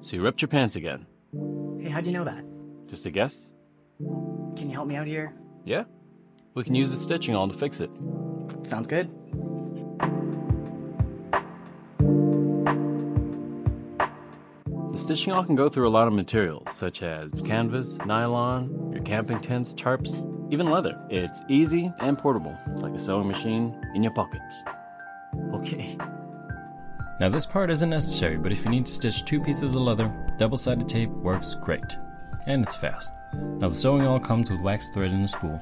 So you ripped your pants again. Hey, how'd you know that? Just a guess? Can you help me out here? Yeah? We can use the stitching awl to fix it. Sounds good. The stitching awl can go through a lot of materials, such as canvas, nylon, your camping tents, tarps, even leather. It's easy and portable. It's like a sewing machine in your pockets. Okay. Now this part isn't necessary, but if you need to stitch 2 pieces of leather, double-sided tape works great. And it's fast. Now the sewing awl comes with wax thread and a spool.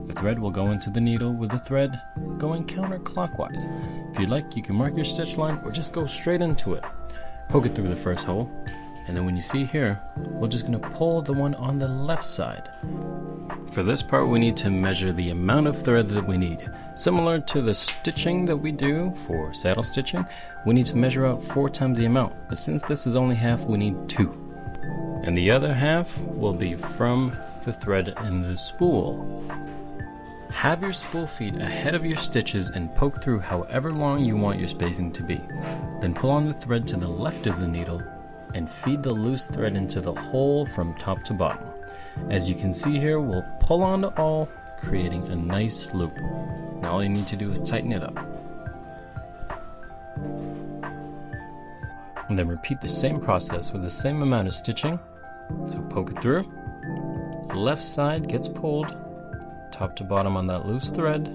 The thread will go into the needle with the thread going counterclockwise. If you'd like, you can mark your stitch line or just go straight into it. Poke it through the first hole, and then when you see here, we're just going to pull the one on the left side. For this part, we need to measure the amount of thread that we need. Similar to the stitching that we do for saddle stitching, we need to measure out 4 times the amount, but since this is only half, we need 2. And the other half will be from the thread in the spool. Have your spool feet ahead of your stitches and poke through however long you want your spacing to be. Then pull on the thread to the left of the needle and feed the loose thread into the hole from top to bottom. As you can see here, we'll pull on the awl, creating a nice loop. Now all you need to do is tighten it up. And then repeat the same process with the same amount of stitching. So poke it through, left side gets pulled, top to bottom on that loose thread,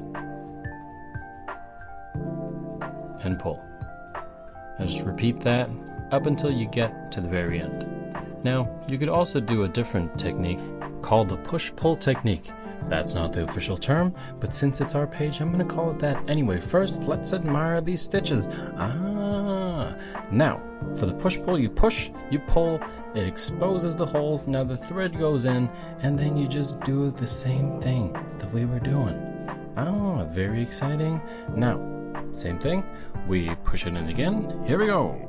and pull. And just repeat that up until you get to the very end. Now, you could also do a different technique called the push-pull technique. That's not the official term, but since it's our page, I'm going to call it that anyway. First, let's admire these stitches. Now, for the push-pull, you push, you pull, it exposes the hole, now the thread goes in, and then you just do the same thing that we were doing. Very exciting. Now, same thing, we push it in again, here we go.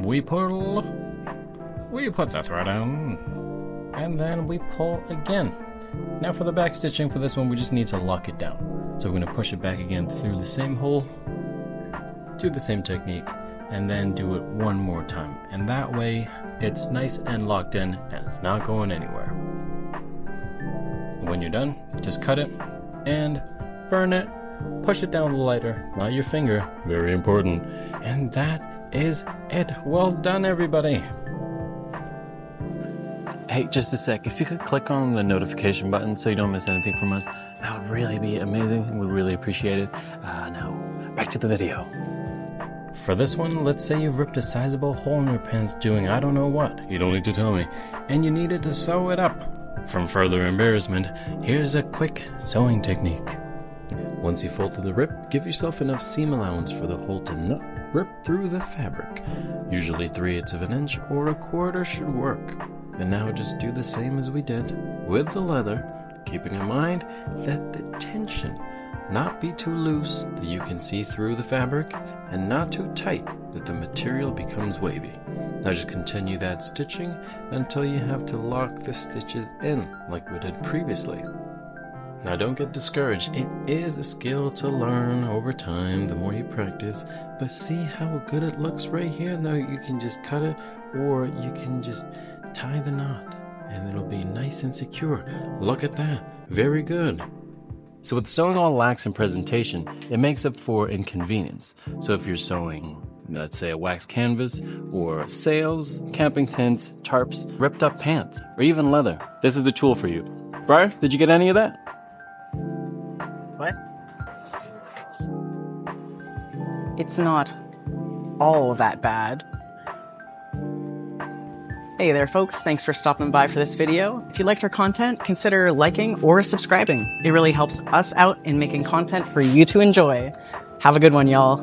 We pull, we put the thread in, and then we pull again. Now for the back stitching for this one, we just need to lock it down. So we're going to push it back again through the same hole, do the same technique, and then do it one more time. And that way, it's nice and locked in, and it's not going anywhere. When you're done, just cut it, and burn it, push it down with a lighter, not your finger, very important. And that is it. Well done, everybody. Hey, just a sec. If you could click on the notification button so you don't miss anything from us, that would really be amazing. We'd really appreciate it. Now, back to the video. For this one, let's say you've ripped a sizable hole in your pants doing I don't know what. You don't need to tell me. And you needed to sew it up. From further embarrassment, here's a quick sewing technique. Once you fold through the rip, give yourself enough seam allowance for the hole to not rip through the fabric. Usually 3/8 of an inch or 1/4 should work. And now just do the same as we did with the leather, keeping in mind that the tension not be too loose that you can see through the fabric and not too tight that the material becomes wavy. Now just continue that stitching until you have to lock the stitches in like we did previously. Now don't get discouraged, it is a skill to learn over time the more you practice, but see how good it looks right here? Now you can just cut it or you can just tie the knot and it'll be nice and secure. Look at that, very good. So with sewing awl lacks in presentation, it makes up for inconvenience. So if you're sewing, let's say a wax canvas, or sails, camping tents, tarps, ripped up pants, or even leather, this is the tool for you. Briar, did you get any of that? What? It's not all that bad. Hey there folks, thanks for stopping by for this video. If you liked our content, consider liking or subscribing. It really helps us out in making content for you to enjoy. Have a good one, y'all.